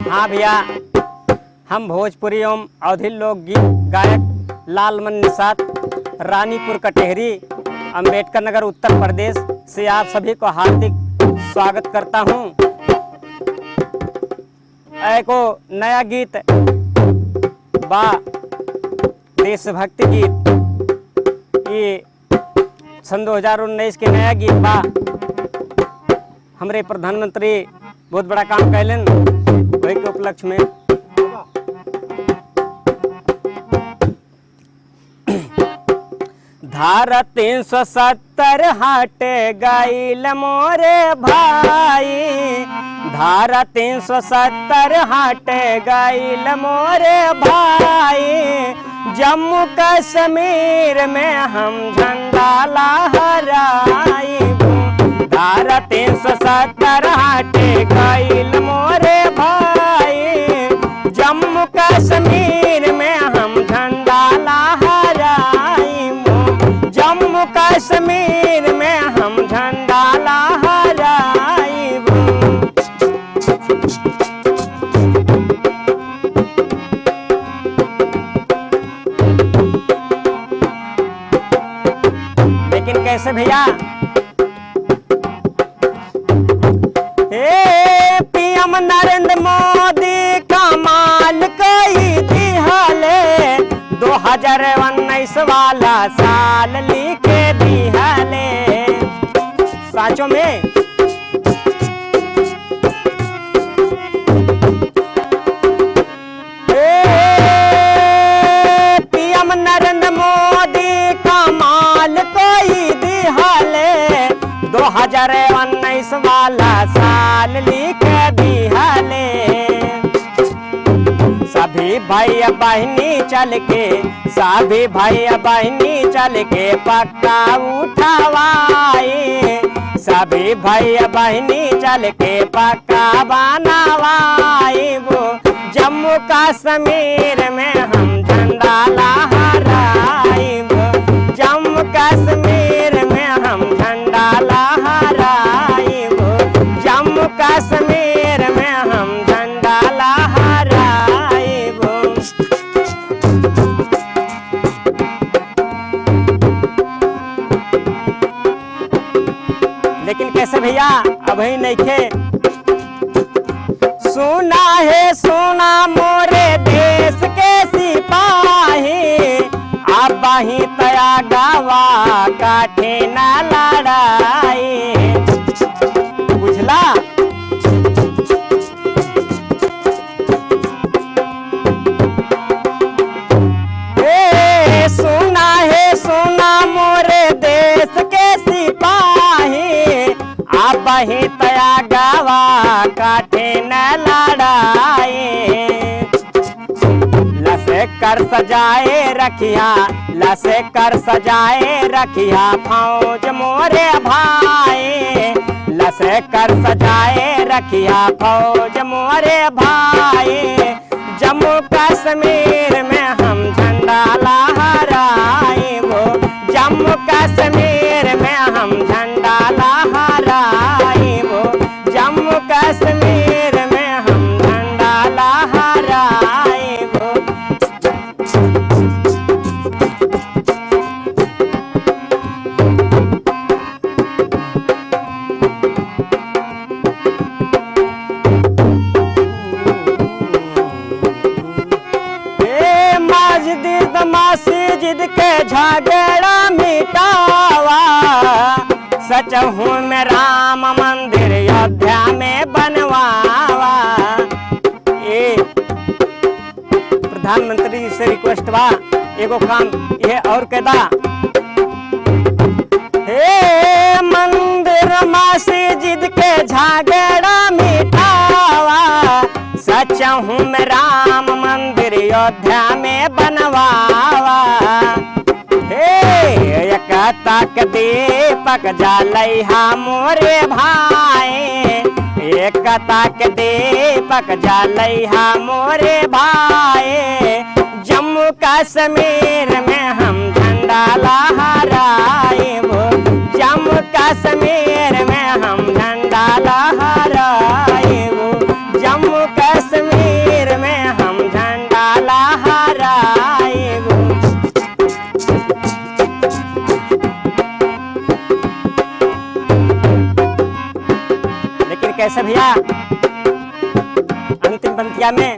हाँ भैया, हम भोजपुरी एवं अवधी लोकगीत गायक लालमन निषाद, रानीपुर कटेहरी, अंबेडकर नगर, उत्तर प्रदेश से आप सभी को हार्दिक स्वागत करता हूँ। एको नया गीत बा देशभक्ति गीत, ये सन 2019 के नया गीत बा। हमारे प्रधानमंत्री बहुत बड़ा काम कैलन, वही के उपलक्ष्य में धारा 370 हट गईल मोरे भाई, धारा 370 हट गईल मोरे भाई, जम्मू कश्मीर में हम झंडा लहराई। धारा 370 हट गईल मोरे भाई, जम्मू कश्मीर में हम झंडा लहराई। जम्मू कश्मीर में हम झंडा लहराई। लेकिन कैसे भैया? पीएम नरेंद्र मोदी कमाल कई दिहाले, 2019 वाला साल लिखे दिहाले। साचों में पीएम नरेंद्र मोदी कमाल कोई दिहाले, 2019 वाला साल लिखे दिहाले। सभी भाई बहनी चल के, सभी भाई बहनी चल के पक्का उठवाए, सभी भाई बहनी चल के पक्का बनावाए। वो जम्मू कश्मीर में हम झंडा लहराए, जम्मू कश्मीर में हम झंडा लहराए, जम्मू कश्मीर में हम झंडा लहराए। लेकिन कैसे भैया? अब ही नहीं खे। सुना है सुना मोरे देश के सिपाही, अब ही तया गावा काठे ना लड़ाई। बुझला? सुना है सुना मोरे देश के सिपाही, अब ही तया गावा काठे न लड़ाए। लसे कर सजाए रखिया, लसे कर सजाए रखिया फौज मोरे भाई, लसे कर सजाए रखिया फौज मोरे भाई। जम्मू कश्मीर में हम झंडा लहराए, वो जम्मू कश्मीर में हम झंडा लहराए, वो जम्मू कश्मीर में हम झंडा लहराए। वो मस्जिद के झगड़ा मिटावा, सच हूँ मैं राम मंदिर अयोध्या में बनवावा। ये प्रधानमंत्री से रिक्वेस्ट बा, एगो काम ये और कहदा, हे मंदिर मस्जिद के झगड़ा मिटावा, सच हूँ मैं राम मंदिर अयोध्या में बनवावा। एकता के दीपक जलैहा मोरे भाई, एकता के दीपक जलैहा मोरे भाई। जम्मू कश्मीर में हम झंडा लहराए, वो जम्मू कश्मीर में हम झंडा लहराए, वो जम्मू कश्मीर बंतिया में।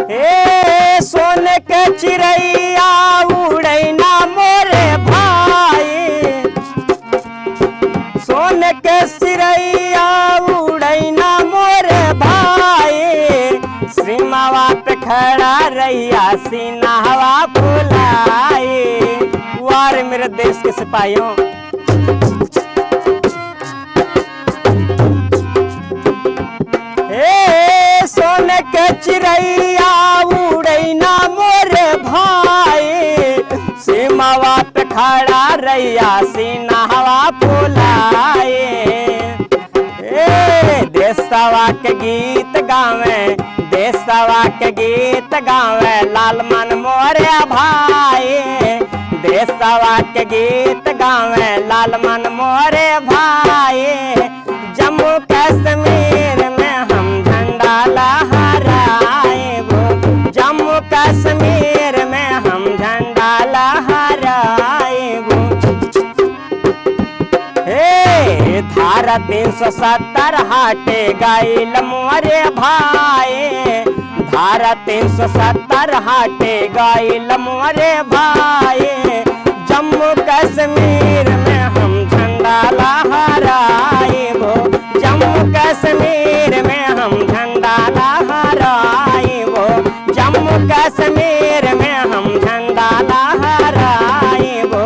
हे सोने के चिड़ैया उड़ै ना मोरे भाई, सोने के चिड़ैया उड़ै ना मोरे भाई, सीमावा पे खड़ा रहिया सीना हवा फुलाई। वार मेरे देश के सिपाहियों, सोने के चिड़ैया उड़ै ना मोरे भाई, सीमावा पे खड़ा रहिया सीना हवा फुलाए। देशवा के गीत गावे, देशवा के गीत गावे लाल मन मोरे भाई, देशवा के गीत गावे लाल मन मोरे भाई। जम्मू कश्मीर में हम झंडा लहराएबो, जम्मू कश्मीर में हम झंडा लहराएबो। हे धारा 370 हटे गइल मोरे भाई, धारा 370 हटे गइल मोरे भाई। जम्मू कश्मीर में हम झंडा लहराएबो, जम्मू कश्मीर में हम झंडा लहराएबो, जम्मू कश्मीर में हम झंडा लहराएबो,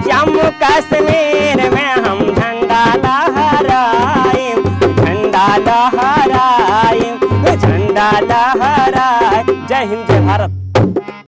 जम्मू कश्मीर में हम झंडा लहराएबो, झंडा लहराएबो, झंडा लहराए। जय हिंद जय भारत।